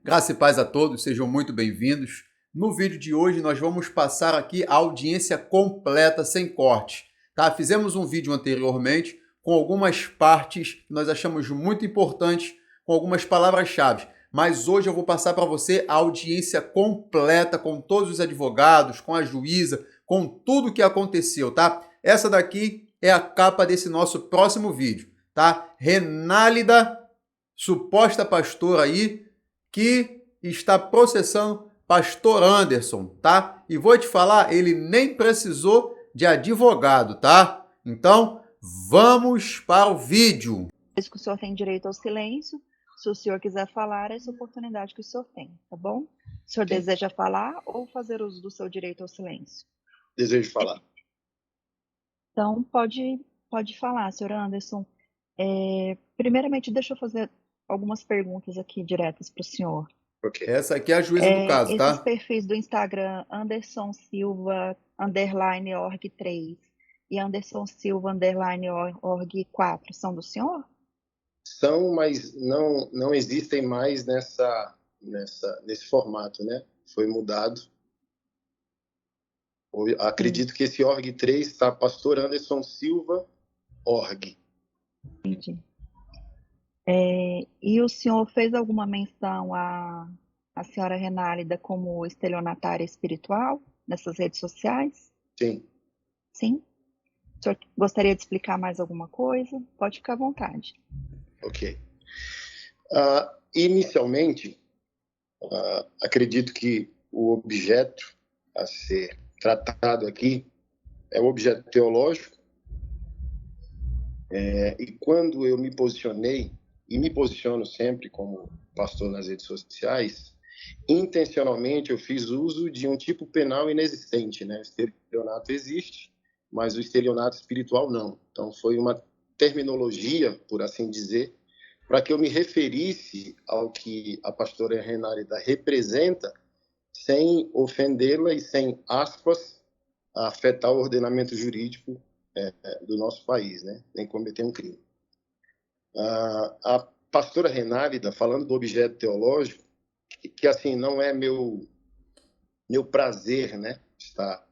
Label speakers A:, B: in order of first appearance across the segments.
A: Graça e paz a todos, sejam muito bem-vindos. No vídeo de hoje nós vamos passar aqui a audiência completa sem corte, tá? Fizemos um vídeo anteriormente com algumas partes que nós achamos muito importantes, com algumas palavras-chave, mas hoje eu vou passar para você a audiência completa com todos os advogados, com a juíza, com tudo o que aconteceu, tá? Essa daqui é a capa desse nosso próximo vídeo, tá? Renálida, suposta pastora aí, que está processando pastor Anderson, tá? E vou te falar, ele nem precisou de advogado, tá? Então, vamos para o vídeo.
B: Que o senhor tem direito ao silêncio. Se o senhor quiser falar, essa oportunidade que o senhor tem, tá bom? O senhor deseja falar ou fazer uso do seu direito ao silêncio?
C: Desejo falar.
B: Então, pode falar, senhor Anderson. Primeiramente, deixa eu fazer algumas perguntas aqui diretas para o senhor.
A: Okay. Essa aqui é a juíza do caso, tá?
B: Esses perfis do Instagram, Anderson Silva, _org3 e Anderson Silva, _org4, são do senhor?
C: São, mas não existem mais nesse formato, né? Foi mudado. Acredito que esse org3 está pastor Anderson Silva, org.
B: Entendi. E o senhor fez alguma menção à senhora Renálida como estelionatária espiritual nessas redes sociais?
C: Sim.
B: Sim? O senhor gostaria de explicar mais alguma coisa? Pode ficar à vontade.
C: Ok. Inicialmente, acredito que o objeto a ser tratado aqui é o objeto teológico. E quando eu me posicionei, e me posiciono sempre como pastor nas redes sociais, intencionalmente eu fiz uso de um tipo penal inexistente, né? O estelionato existe, mas o estelionato espiritual não. Então foi uma terminologia, por assim dizer, para que eu me referisse ao que a pastora Renálida representa, sem ofendê-la e sem, aspas, afetar o ordenamento jurídico do nosso país, né? Nem cometer um crime. A pastora Renálida, falando do objeto teológico, que assim, não é meu prazer, né? Está.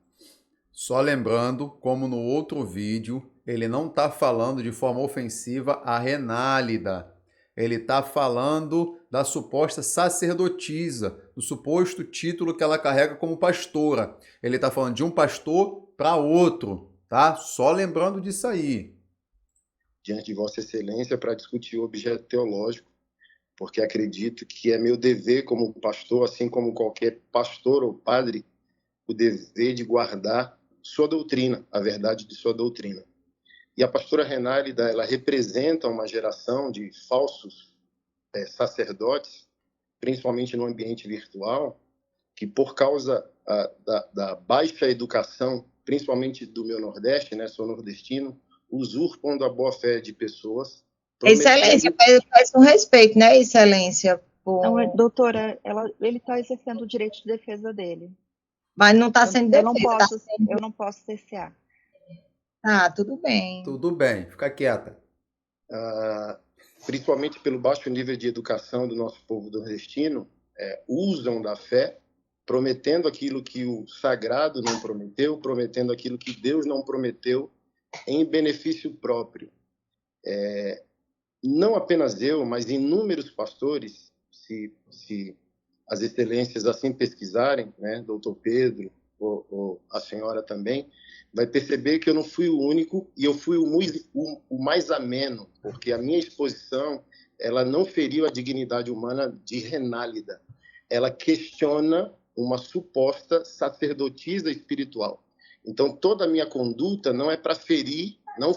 A: Só lembrando, como no outro vídeo, ele não está falando de forma ofensiva a Renálida. Ele está falando da suposta sacerdotisa, do suposto título que ela carrega como pastora. Ele está falando de um pastor para outro, tá? Só lembrando disso aí.
C: Diante de Vossa Excelência para discutir o objeto teológico, porque acredito que é meu dever como pastor, assim como qualquer pastor ou padre, o dever de guardar sua doutrina, a verdade de sua doutrina. E a pastora Renálida, ela representa uma geração de falsos sacerdotes, principalmente no ambiente virtual, que por causa da baixa educação, principalmente do meu Nordeste, né, sou nordestino, usurpam da boa-fé de pessoas.
D: Excelência, peço um respeito, né, Excelência?
B: Não, doutora, ele está exercendo o direito de defesa dele.
D: Mas não está sendo defesa.
B: Eu não posso cessear.
D: Ah, tudo bem.
A: Tudo bem, fica quieta.
C: Principalmente pelo baixo nível de educação do nosso povo nordestino, usam da fé, prometendo aquilo que o sagrado não prometeu, prometendo aquilo que Deus não prometeu, em benefício próprio. Não apenas eu, mas inúmeros pastores, se as excelências assim pesquisarem, né, doutor Pedro, ou a senhora também, vai perceber que eu não fui o único e eu fui o mais ameno, porque a minha exposição, ela não feriu a dignidade humana de Renálida. Ela questiona uma suposta sacerdotisa espiritual. Então, toda a minha conduta não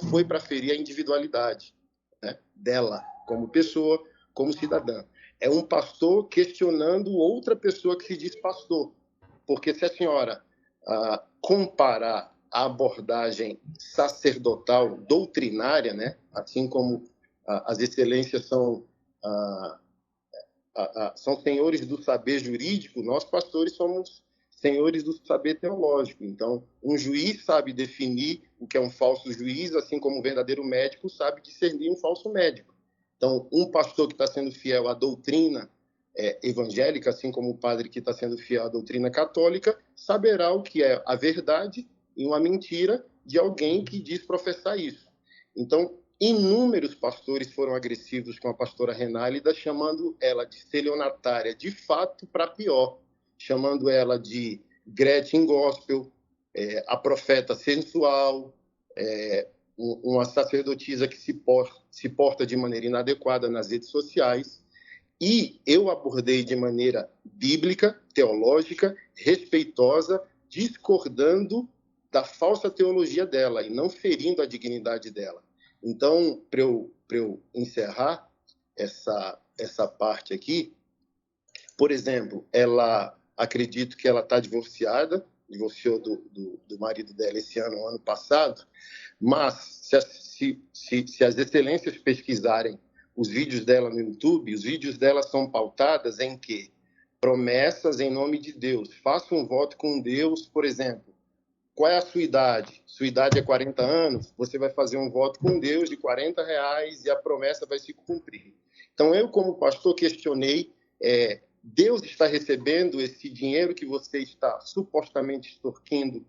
C: foi para ferir a individualidade, né, dela, como pessoa, como cidadã. É um pastor questionando outra pessoa que se diz pastor. Porque se a senhora comparar a abordagem sacerdotal, doutrinária, né, assim como as excelências são senhores do saber jurídico, nós pastores somos senhores do saber teológico. Então, um juiz sabe definir o que é um falso juiz, assim como um verdadeiro médico sabe discernir um falso médico. Então, um pastor que está sendo fiel à doutrina evangélica, assim como o padre que está sendo fiel à doutrina católica, saberá o que é a verdade e uma mentira de alguém que diz professar isso. Então, inúmeros pastores foram agressivos com a pastora Renálida, chamando ela de estelionatária, de fato, para pior, chamando ela de Gretchen Gospel, a profeta sensual, uma sacerdotisa que se porta de maneira inadequada nas redes sociais. E eu abordei de maneira bíblica, teológica, respeitosa, discordando da falsa teologia dela e não ferindo a dignidade dela. Então, para eu encerrar essa parte aqui, por exemplo, acredito que ela está divorciou do marido dela esse ano passado, mas se as excelências pesquisarem os vídeos dela no YouTube, os vídeos dela são pautadas em quê? Promessas em nome de Deus. Faça um voto com Deus, por exemplo. Qual é a sua idade? Sua idade é 40 anos, você vai fazer um voto com Deus de R$40 e a promessa vai se cumprir. Então, eu, como pastor, questionei, Deus está recebendo esse dinheiro que você está supostamente extorquindo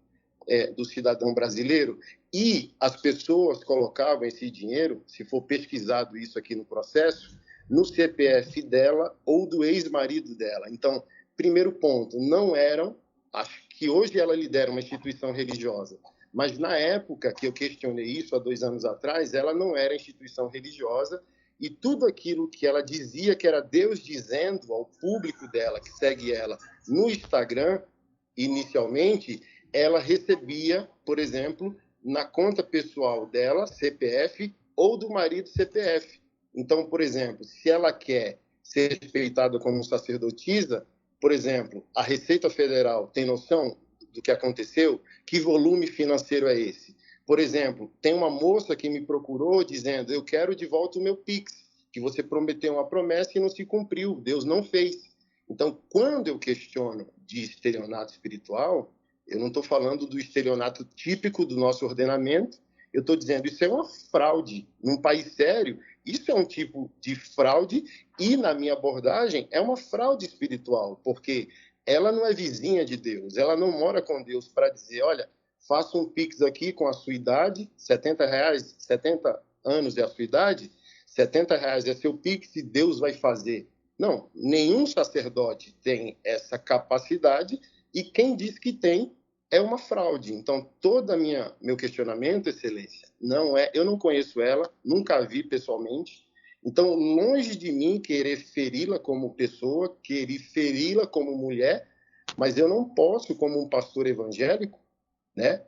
C: do cidadão brasileiro? E as pessoas colocavam esse dinheiro, se for pesquisado isso aqui no processo, no CPF dela ou do ex-marido dela. Então, primeiro ponto, não eram, acho que hoje ela lidera uma instituição religiosa, mas na época que eu questionei isso, há 2 anos atrás, ela não era instituição religiosa e tudo aquilo que ela dizia que era Deus dizendo ao público dela, que segue ela no Instagram, inicialmente, ela recebia, por exemplo, na conta pessoal dela, CPF, ou do marido, CPF. Então, por exemplo, se ela quer ser respeitada como sacerdotisa, por exemplo, a Receita Federal tem noção do que aconteceu? Que volume financeiro é esse? Por exemplo, tem uma moça que me procurou dizendo: eu quero de volta o meu Pix, que você prometeu uma promessa e não se cumpriu, Deus não fez. Então, quando eu questiono de estelionato espiritual, eu não estou falando do estelionato típico do nosso ordenamento, eu estou dizendo isso é uma fraude. Num país sério, isso é um tipo de fraude e, na minha abordagem, é uma fraude espiritual, porque ela não é vizinha de Deus, ela não mora com Deus para dizer: olha, faça um Pix aqui com a sua idade, R$70, 70 anos é a sua idade, R$70 é seu Pix e Deus vai fazer. Não, nenhum sacerdote tem essa capacidade e quem diz que tem é uma fraude. Então, todo meu questionamento, Excelência, eu não conheço ela, nunca a vi pessoalmente. Então, longe de mim querer feri-la como pessoa, querer feri-la como mulher, mas eu não posso, como um pastor evangélico, né?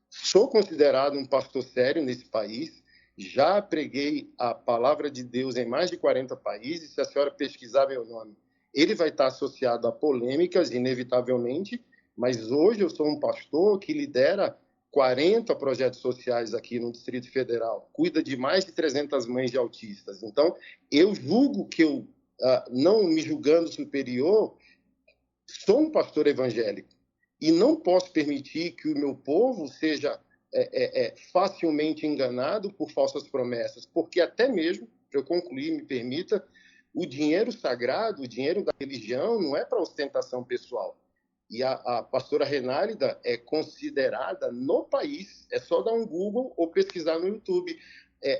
C: Sou considerado um pastor sério nesse país, já preguei a palavra de Deus em mais de 40 países. Se a senhora pesquisar meu nome, ele vai estar associado a polêmicas, inevitavelmente, mas hoje eu sou um pastor que lidera 40 projetos sociais aqui no Distrito Federal, cuida de mais de 300 mães de autistas. Então, eu julgo que eu, não me julgando superior, sou um pastor evangélico e não posso permitir que o meu povo seja facilmente enganado por falsas promessas, porque até mesmo, para eu concluir, me permita, o dinheiro sagrado, o dinheiro da religião não é para ostentação pessoal. E a pastora Renálida é considerada no país, é só dar um Google ou pesquisar no YouTube,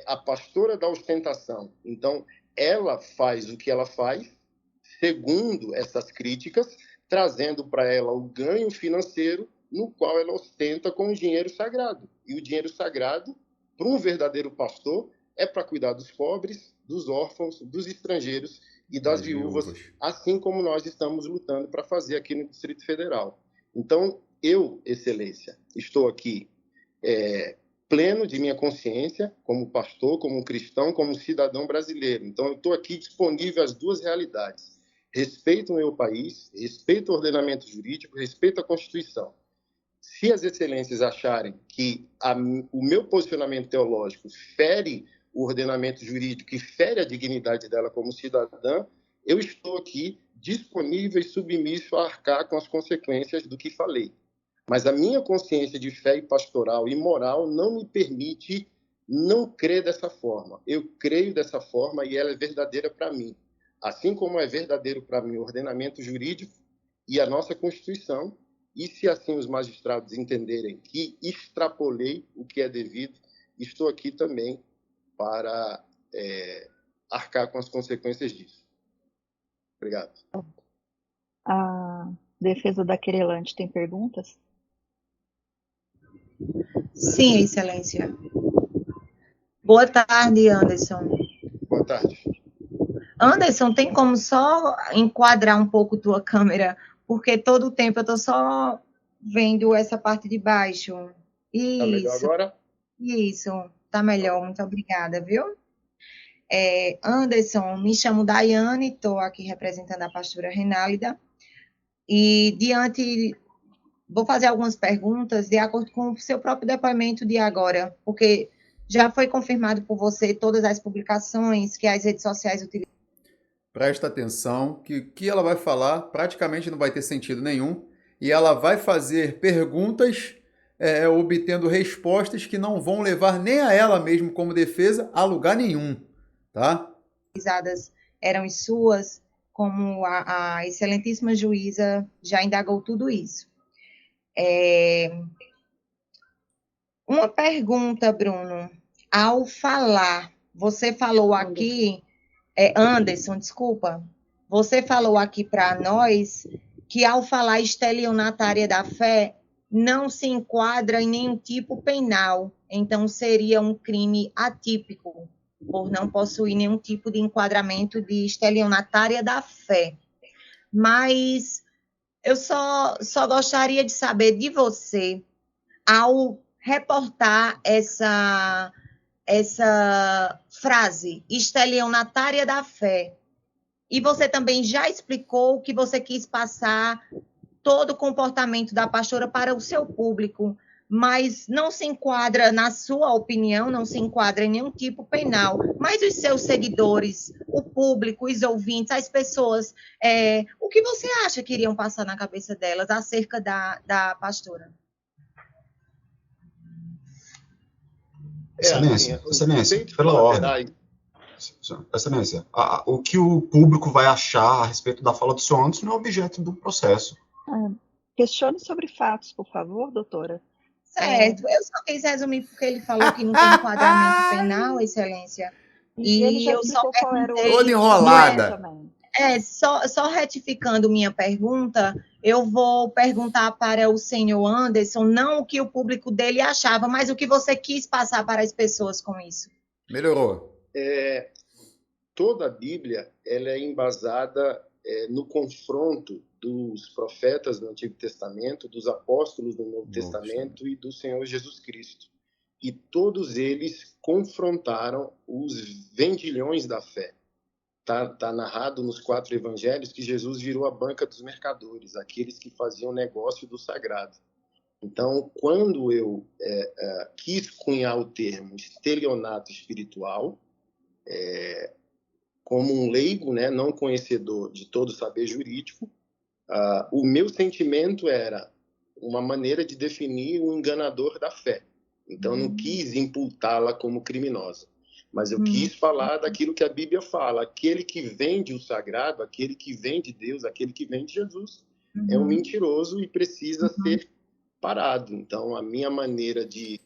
C: a pastora da ostentação. Então, ela faz o que ela faz, segundo essas críticas, trazendo para ela o ganho financeiro no qual ela ostenta com o dinheiro sagrado. E o dinheiro sagrado, para um verdadeiro pastor, é para cuidar dos pobres, dos órfãos, dos estrangeiros e das viúvas, assim como nós estamos lutando para fazer aqui no Distrito Federal. Então, eu, Excelência, estou aqui pleno de minha consciência, como pastor, como cristão, como cidadão brasileiro. Então, eu estou aqui disponível às duas realidades. Respeito o meu país, respeito o ordenamento jurídico, respeito a Constituição. Se as excelências acharem que o meu posicionamento teológico fere o ordenamento jurídico e fere a dignidade dela como cidadã, eu estou aqui disponível e submisso a arcar com as consequências do que falei. Mas a minha consciência de fé e pastoral e moral não me permite não crer dessa forma. Eu creio dessa forma e ela é verdadeira para mim. assim como é verdadeiro para mim o ordenamento jurídico e a nossa Constituição, e se assim os magistrados entenderem que extrapolei o que é devido, estou aqui também para arcar com as consequências disso. Obrigado.
B: A defesa da querelante tem perguntas?
D: Sim, Excelência. Boa tarde, Anderson.
C: Boa tarde.
D: Anderson, tem como só enquadrar um pouco tua câmera? Porque todo o tempo eu estou só vendo essa parte de baixo.
C: Está melhor
D: Isso,
C: agora?
D: isso. Tá melhor, muito obrigada, viu? Anderson, me chamo Daiane, estou aqui representando a pastora Renálida. E vou fazer algumas perguntas de acordo com o seu próprio depoimento de agora, porque já foi confirmado por você todas as publicações que as redes sociais utilizam.
A: Presta atenção que o que ela vai falar praticamente não vai ter sentido nenhum e ela vai fazer perguntas obtendo respostas que não vão levar nem a ela mesmo como defesa a lugar nenhum, tá?
D: Eram suas, como a excelentíssima juíza já indagou tudo isso. Uma pergunta, Bruno. Ao falar, você falou aqui, Anderson, desculpa, você falou aqui para nós que ao falar estelionatária da fé, não se enquadra em nenhum tipo penal, então seria um crime atípico, por não possuir nenhum tipo de enquadramento de estelionatária da fé. Mas eu só gostaria de saber de você, ao reportar essa frase, estelionatária da fé, e você também já explicou que você quis passar todo o comportamento da pastora para o seu público, mas não se enquadra, na sua opinião, não se enquadra em nenhum tipo penal, mas os seus seguidores, o público, os ouvintes, as pessoas, o que você acha que iriam passar na cabeça delas acerca da pastora?
E: Excelência, pela ordem. Excelência, o que o público vai achar a respeito da fala do senhor Anderson não é objeto do processo.
B: Questione sobre fatos, por favor, doutora.
D: Certo, eu só quis resumir porque ele falou que não tem enquadramento penal, Excelência.
B: E ele já
D: eu só
B: explicou qual era o...
A: Toda enrolada.
D: Só retificando minha pergunta, eu vou perguntar para o senhor Anderson, não o que o público dele achava, mas o que você quis passar para as pessoas com isso.
A: Melhorou.
C: Toda a Bíblia ela é embasada no confronto dos profetas do Antigo Testamento, dos apóstolos do Novo Testamento e do Senhor Jesus Cristo. E todos eles confrontaram os vendilhões da fé. Tá narrado nos 4 evangelhos que Jesus virou a banca dos mercadores, aqueles que faziam negócio do sagrado. Então, quando eu quis cunhar o termo estelionato espiritual, como um leigo, né, não conhecedor de todo o saber jurídico, o meu sentimento era uma maneira de definir um enganador da fé. Então, eu não quis imputá-la como criminosa. Mas eu quis falar daquilo que a Bíblia fala. Aquele que vende o sagrado, aquele que vende Deus, aquele que vende Jesus, é um mentiroso e precisa ser parado. Então, a minha maneira de...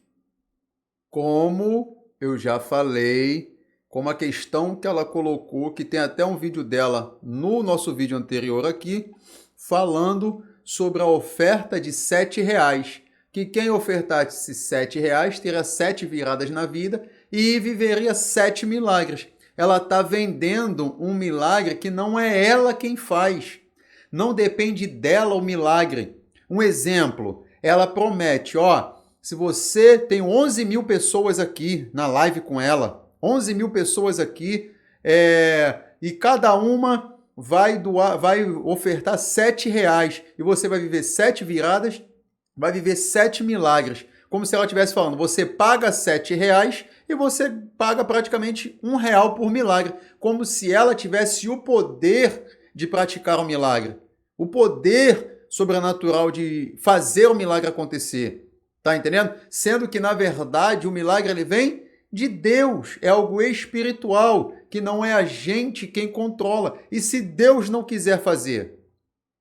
A: Como eu já falei, como a questão que ela colocou, que tem até um vídeo dela no nosso vídeo anterior aqui, falando sobre a oferta de R$7, que quem ofertasse R$7 teria 7 viradas na vida e viveria 7 milagres. Ela está vendendo um milagre que não é ela quem faz. Não depende dela o milagre. Um exemplo, ela promete, se você tem 11 mil pessoas aqui na live com ela, 11 mil pessoas aqui, e cada uma vai ofertar R$7, e você vai viver 7 viradas, vai viver 7 milagres. Como se ela estivesse falando, você paga R$7 e você paga praticamente R$1 por milagre. Como se ela tivesse o poder de praticar o milagre. O poder sobrenatural de fazer o milagre acontecer. Tá entendendo? Sendo que, na verdade, o milagre ele vem de Deus, é algo espiritual, que não é a gente quem controla. E se Deus não quiser fazer?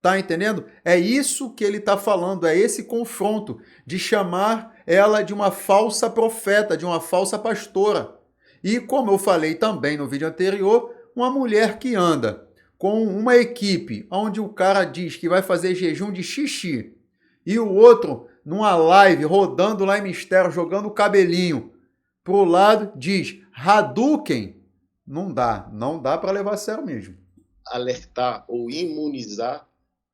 A: Tá entendendo? É isso que ele está falando, é esse confronto de chamar ela de uma falsa profeta, de uma falsa pastora. E como eu falei também no vídeo anterior, uma mulher que anda com uma equipe onde o cara diz que vai fazer jejum de xixi e o outro numa live rodando lá em mistério, jogando o cabelinho pro lado, diz Hadouken, não dá para levar a sério mesmo.
C: Alertar ou imunizar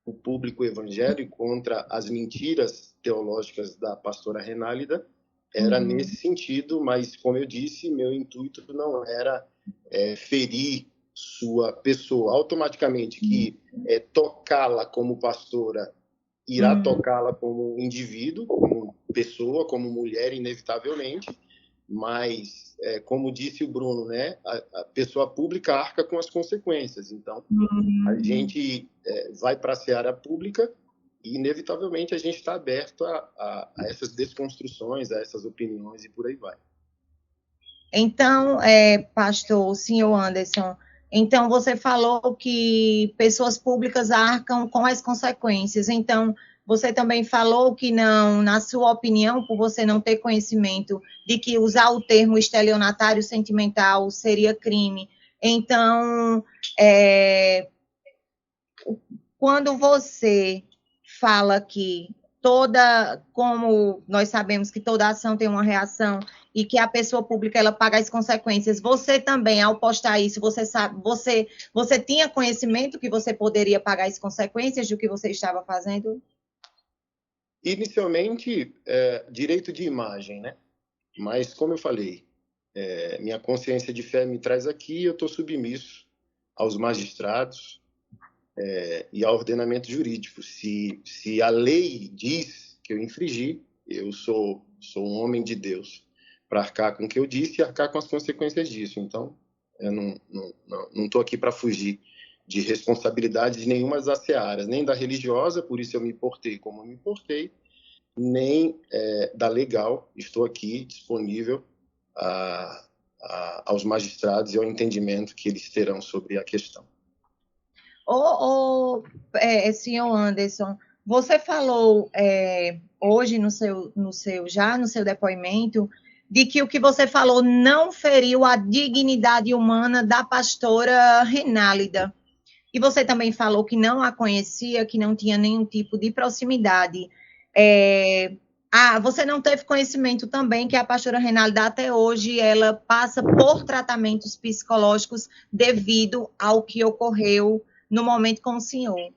C: o público evangélico contra as mentiras teológicas da pastora Renálida era nesse sentido, mas, como eu disse, meu intuito não era ferir sua pessoa. Automaticamente que tocá-la como pastora irá tocá-la como indivíduo, como pessoa, como mulher, inevitavelmente, mas, como disse o Bruno, né, a pessoa pública arca com as consequências. Então, a gente vai para a seara pública e, inevitavelmente, a gente está aberto a essas desconstruções, a essas opiniões e por aí vai.
D: Então, pastor, o senhor Anderson, então você falou que pessoas públicas arcam com as consequências. Então, você também falou que não, na sua opinião, por você não ter conhecimento de que usar o termo estelionatário sentimental seria crime. Então, quando você fala que como nós sabemos que toda ação tem uma reação e que a pessoa pública ela paga as consequências, você também, ao postar isso, você tinha conhecimento que você poderia pagar as consequências do que você estava fazendo?
C: Inicialmente, direito de imagem, né? Mas, como eu falei, minha consciência de fé me traz aqui, eu estou submisso aos magistrados e ao ordenamento jurídico. Se a lei diz que eu infringi, eu sou um homem de Deus para arcar com o que eu disse e arcar com as consequências disso. Então, eu não estou aqui para fugir de responsabilidade de nenhuma das searas, nem da religiosa, por isso eu me portei como me portei, nem da legal. Estou aqui disponível aos magistrados e ao entendimento que eles terão sobre a questão.
D: Senhor Anderson, você falou hoje no seu depoimento de que o que você falou não feriu a dignidade humana da pastora Renálida. E você também falou que não a conhecia, que não tinha nenhum tipo de proximidade. Você não teve conhecimento também que a pastora Renálida até hoje ela passa por tratamentos psicológicos devido ao que ocorreu no momento com o senhor.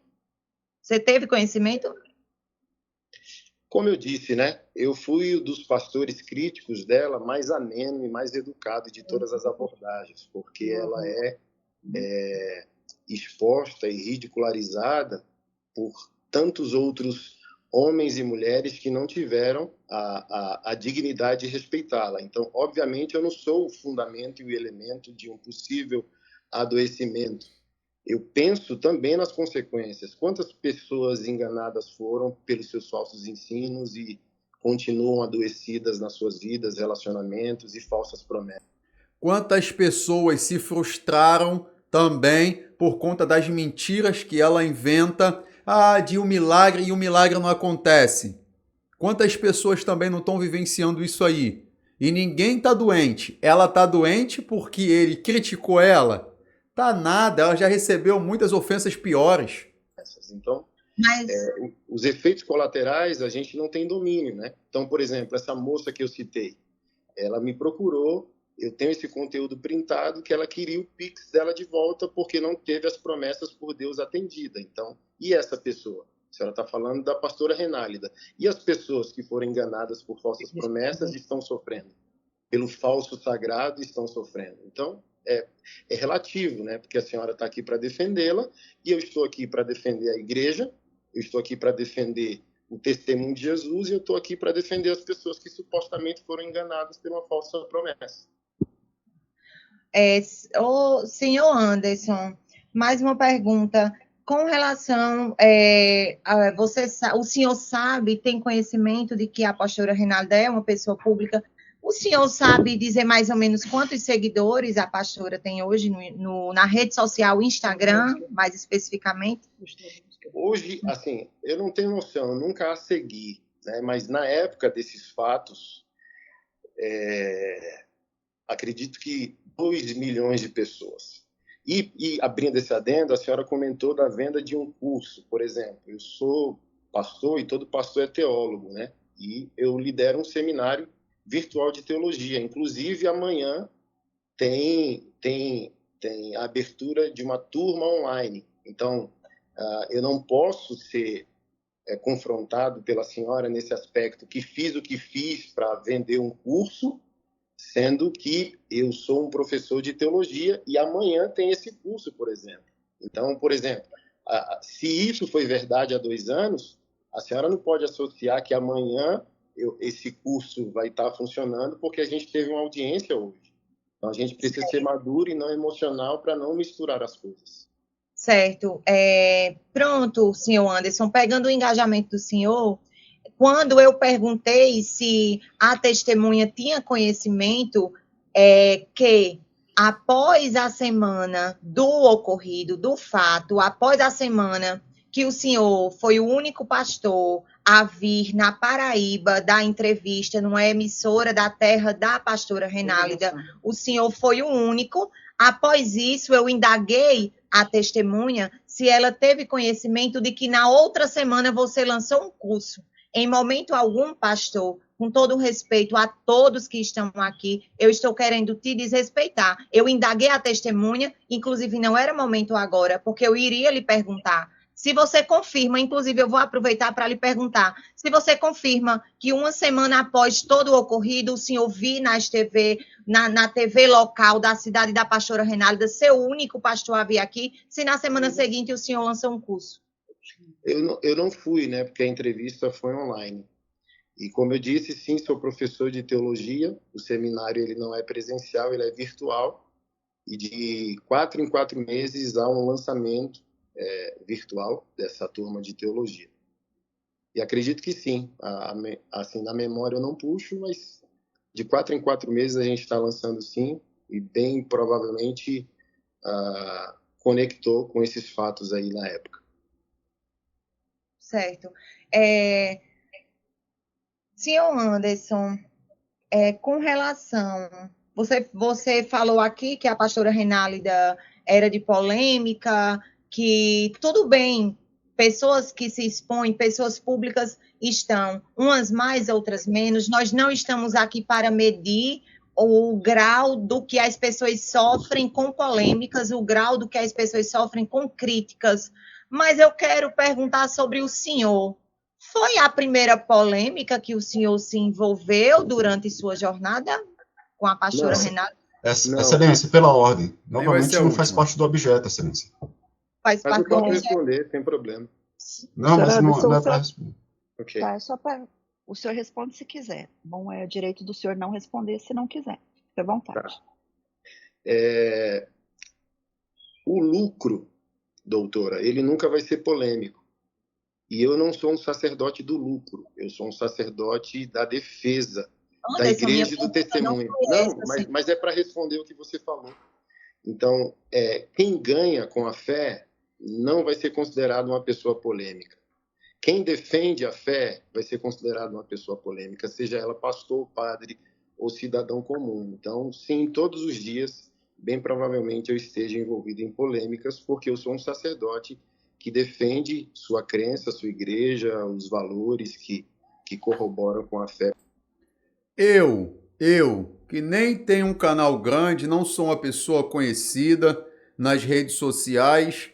D: Você teve conhecimento?
C: Como eu disse, né? Eu fui um dos pastores críticos dela, mais ameno e mais educado de todas as abordagens, porque ela é exposta e ridicularizada por tantos outros homens e mulheres que não tiveram a dignidade de respeitá-la. Então, obviamente, eu não sou o fundamento e o elemento de um possível adoecimento. Eu penso também nas consequências. Quantas pessoas enganadas foram pelos seus falsos ensinos e continuam adoecidas nas suas vidas, relacionamentos e falsas promessas?
A: Quantas pessoas se frustraram também por conta das mentiras que ela inventa, de um milagre e o milagre não acontece? Quantas pessoas também não estão vivenciando isso aí? E ninguém está doente. Ela está doente porque ele criticou ela? Tá nada, ela já recebeu muitas ofensas piores.
C: Então, os efeitos colaterais a gente não tem domínio, né? Então, por exemplo, essa moça que eu citei, ela me procurou, eu tenho esse conteúdo printado, que ela queria o Pix dela de volta porque não teve as promessas por Deus atendida. Então, e essa pessoa? A senhora está falando da pastora Renálida. E as pessoas que foram enganadas por falsas promessas estão sofrendo. Pelo falso sagrado estão sofrendo. Então, é relativo, né? Porque a senhora está aqui para defendê-la e eu estou aqui para defender a igreja, eu estou aqui para defender o testemunho de Jesus e eu estou aqui para defender as pessoas que supostamente foram enganadas por uma falsa promessa.
D: Senhor Anderson, mais uma pergunta. Com relação, o senhor sabe, tem conhecimento de que a pastora Renálida é uma pessoa pública? O senhor sabe dizer mais ou menos quantos seguidores a pastora tem hoje na rede social Instagram, mais especificamente?
C: Hoje, assim, eu não tenho noção, eu nunca a segui, né? Mas na época desses fatos, acredito que 2 milhões de pessoas. E abrindo esse adendo, a senhora comentou da venda de um curso, por exemplo. Eu sou pastor e todo pastor é teólogo, né? E eu lidero um seminário virtual de teologia. Inclusive, amanhã tem a abertura de uma turma online. Então, eu não posso ser confrontado pela senhora nesse aspecto que fiz o que fiz para vender um curso, sendo que eu sou um professor de teologia e amanhã tem esse curso, por exemplo. Então, por exemplo, se isso foi verdade há 2 anos, a senhora não pode associar que amanhã esse curso vai estar funcionando porque a gente teve uma audiência hoje. Então, a gente precisa ser maduro e não emocional para não misturar as coisas.
D: Certo. Pronto, senhor Anderson, pegando o engajamento do senhor, quando eu perguntei se a testemunha tinha conhecimento que após a semana do ocorrido, do fato, após a semana que o senhor foi o único pastor a vir na Paraíba dar entrevista numa emissora da terra da pastora Renálida, o senhor foi o único. Após isso, eu indaguei a testemunha se ela teve conhecimento de que na outra semana você lançou um curso. Em momento algum, pastor, com todo o respeito a todos que estão aqui, eu estou querendo te desrespeitar. Eu indaguei a testemunha, inclusive não era momento agora, porque eu iria lhe perguntar. Se você confirma, inclusive eu vou aproveitar para lhe perguntar, se você confirma que uma semana após todo o ocorrido, o senhor viu na TV local da cidade da pastora Renálida, ser o único pastor a vir aqui, se na semana seguinte o senhor lançou um curso?
C: Eu não fui, né, porque a entrevista foi online. E como eu disse, sim, sou professor de teologia, o seminário ele não é presencial, ele é virtual, e de 4 em 4 meses há um lançamento virtual dessa turma de teologia. E acredito que sim, assim, na memória eu não puxo, mas de 4 em 4 meses a gente está lançando sim, e bem provavelmente conectou com esses fatos aí na época.
D: Certo. Senhor Anderson, com relação... Você falou aqui que a pastora Renálida era de polêmica, que tudo bem, pessoas que se expõem, pessoas públicas estão, umas mais, outras menos. Nós não estamos aqui para medir o grau do que as pessoas sofrem com polêmicas, o grau do que as pessoas sofrem com críticas. Mas eu quero perguntar sobre o senhor. Foi a primeira polêmica que o senhor se envolveu durante sua jornada com a pastora Renata?
E: Excelência, pela ordem. Novamente não faz parte do objeto, excelência.
D: Faz parte do objeto.
C: Responder, sem problema.
E: Não, mas não é para responder.
B: Okay. Tá, o senhor responde se quiser. Bom, é direito do senhor não responder se não quiser. Fique à vontade.
C: Tá. O lucro, doutora, ele nunca vai ser polêmico. E eu não sou um sacerdote do lucro, eu sou um sacerdote da defesa, da igreja e do testemunho. Mas é para responder o que você falou. Então, quem ganha com a fé não vai ser considerado uma pessoa polêmica. Quem defende a fé vai ser considerado uma pessoa polêmica, seja ela pastor, padre ou cidadão comum. Então, sim, todos os dias, bem provavelmente eu esteja envolvido em polêmicas, porque eu sou um sacerdote que defende sua crença, sua igreja, os valores que corroboram com a fé.
A: Eu, que nem tenho um canal grande, não sou uma pessoa conhecida nas redes sociais,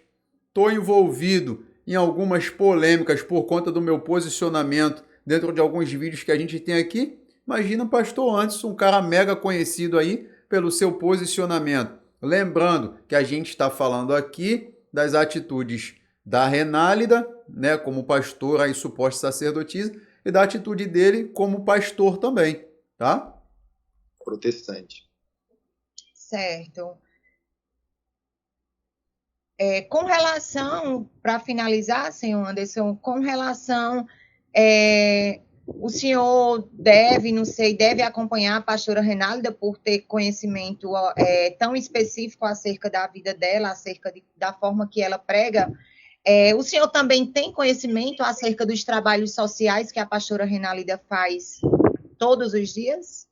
A: estou envolvido em algumas polêmicas por conta do meu posicionamento dentro de alguns vídeos que a gente tem aqui. Imagina o pastor Anderson, um cara mega conhecido aí pelo seu posicionamento. Lembrando que a gente está falando aqui das atitudes da Renálida, né, como pastor e suposta sacerdotisa, e da atitude dele como pastor também, tá?
C: Protestante.
D: Certo. Com relação, para finalizar, senhor Anderson, com relação O senhor deve, não sei, deve acompanhar a pastora Renálida por ter conhecimento tão específico acerca da vida dela, acerca da forma que ela prega. O senhor também tem conhecimento acerca dos trabalhos sociais que a pastora Renálida faz todos os dias?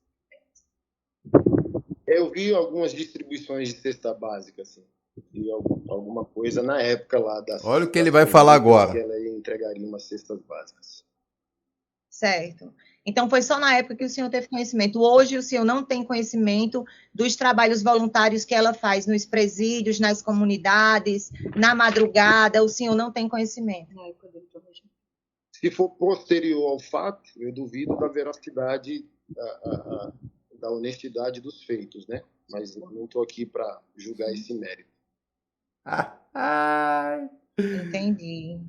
C: Eu vi algumas distribuições de cesta básica, assim. Vi alguma coisa na época lá das...
A: Olha o que ele vai falar agora.
C: Que ela entregaria umas cestas básicas.
D: Certo. Então, foi só na época que o senhor teve conhecimento. Hoje, o senhor não tem conhecimento dos trabalhos voluntários que ela faz nos presídios, nas comunidades, na madrugada, o senhor não tem conhecimento?
C: Se for posterior ao fato, eu duvido da veracidade, da honestidade dos feitos, né? Mas não estou aqui para julgar esse mérito.
D: Entendi.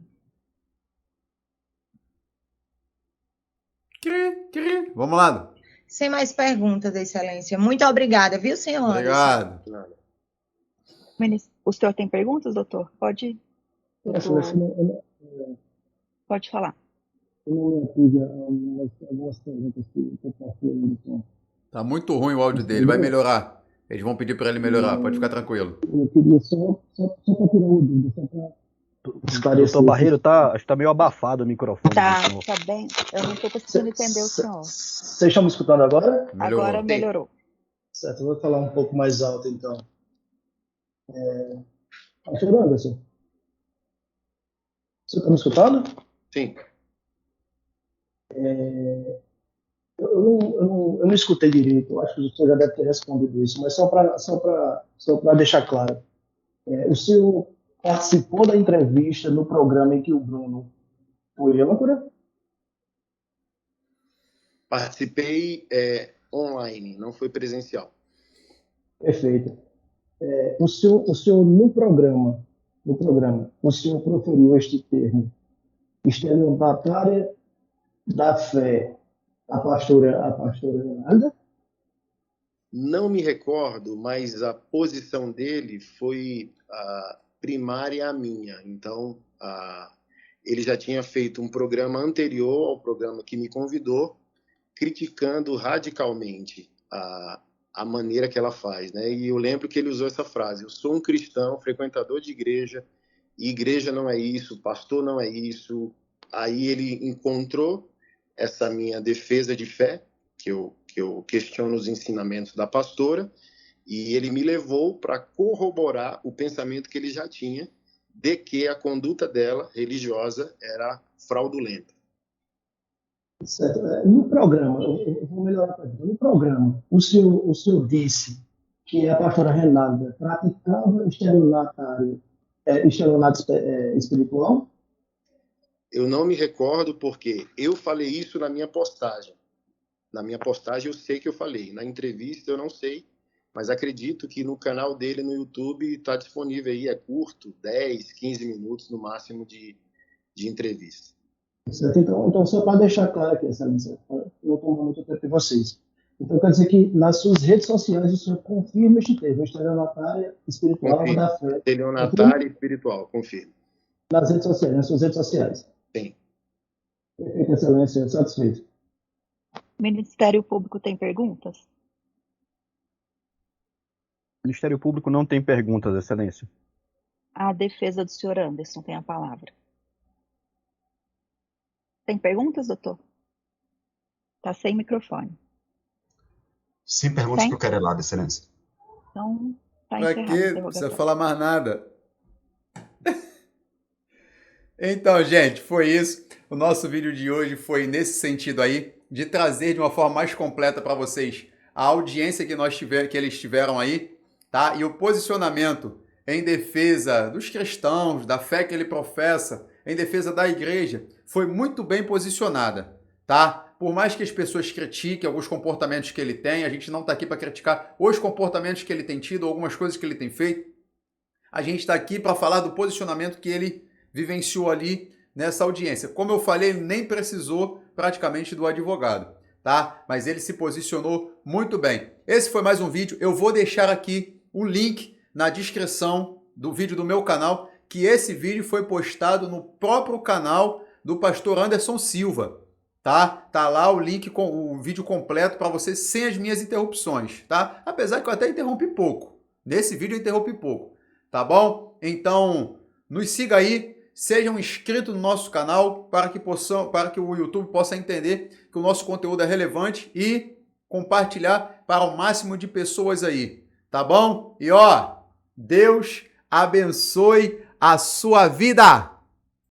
A: Vamos lá.
D: Sem mais perguntas, Excelência. Muito obrigada, viu, senhor Anderson?
A: Obrigado.
B: O senhor tem perguntas, doutor? Pode falar.
A: Tá muito ruim o áudio dele, vai melhorar. Eles vão pedir para ele melhorar, pode ficar tranquilo.
F: Eu queria só para tirar uma dúvida, só para
G: Doutor Barreiro, acho que tá meio abafado o microfone.
B: Tá bem. Eu não estou conseguindo entender o senhor.
F: Vocês estão me escutando agora?
B: Agora melhorou.
F: Certo, eu vou falar um pouco mais alto, então. Pastor Anderson, você está me escutando?
C: Sim.
F: Eu não escutei direito, eu acho que o senhor já deve ter respondido isso, mas só para deixar claro. O senhor participou da entrevista no programa em que o Bruno foi âncora?
C: Participei online, não foi presencial.
F: Perfeito. O senhor no programa, o senhor proferiu este termo, estelionatária da fé, a pastora Renalda?
C: Não me recordo, mas a posição dele foi primária à minha. Então, ele já tinha feito um programa anterior ao programa que me convidou, criticando radicalmente a maneira que ela faz, né? E eu lembro que ele usou essa frase: eu sou um cristão, frequentador de igreja, e igreja não é isso, pastor não é isso. Aí ele encontrou essa minha defesa de fé, que eu questiono os ensinamentos da pastora, e ele me levou para corroborar o pensamento que ele já tinha de que a conduta dela, religiosa, era fraudulenta.
F: Certo. No programa, eu vou melhorar a pergunta. No programa, o senhor disse que a pastora Renalda praticava estelionato espiritual?
C: Eu não me recordo porque eu falei isso na minha postagem. Na minha postagem eu sei que eu falei. Na entrevista eu não sei, mas acredito que no canal dele no YouTube está disponível aí, é curto, 10, 15 minutos no máximo de entrevista.
F: Certo? Então, só para deixar claro aqui, Excelência, não tomar muito tempo de vocês. Então, quer dizer que nas suas redes sociais o senhor confirma este termo, estelionatária espiritual
C: Confirmo.
F: da fé.
C: Estelionatária espiritual, confirmo.
F: Nas suas redes sociais.
C: Sim.
F: Perfeito, Excelência, satisfeito.
B: Ministério Público tem perguntas?
G: O Ministério Público não tem perguntas, Excelência.
B: A defesa do senhor Anderson tem a palavra. Tem perguntas, doutor? Está sem microfone.
E: Sem perguntas
B: Tem?
E: para o querelado, Excelência.
B: Então, está
A: Pra
B: encerrado o
A: quê? Não
B: interrogatório.
A: precisa falar mais nada. Então, gente, foi isso. O nosso vídeo de hoje foi nesse sentido aí, de trazer de uma forma mais completa para vocês a audiência que eles tiveram aí, tá? E o posicionamento em defesa dos cristãos, da fé que ele professa, em defesa da igreja, foi muito bem posicionada, tá? Por mais que as pessoas critiquem alguns comportamentos que ele tem, a gente não está aqui para criticar os comportamentos que ele tem tido, algumas coisas que ele tem feito. A gente está aqui para falar do posicionamento que ele vivenciou ali nessa audiência. Como eu falei, ele nem precisou praticamente do advogado, tá? Mas ele se posicionou muito bem. Esse foi mais um vídeo. Eu vou deixar aqui o link na descrição do vídeo do meu canal, que esse vídeo foi postado no próprio canal do pastor Anderson Silva, tá? Tá lá o link com o vídeo completo para você sem as minhas interrupções, tá? Apesar que eu até interrompi pouco. Nesse vídeo eu interrompi pouco, tá bom? Então, nos siga aí, sejam inscritos no nosso canal para que o YouTube possa entender que o nosso conteúdo é relevante e compartilhar para o máximo de pessoas aí, tá bom? E ó, Deus abençoe a sua vida!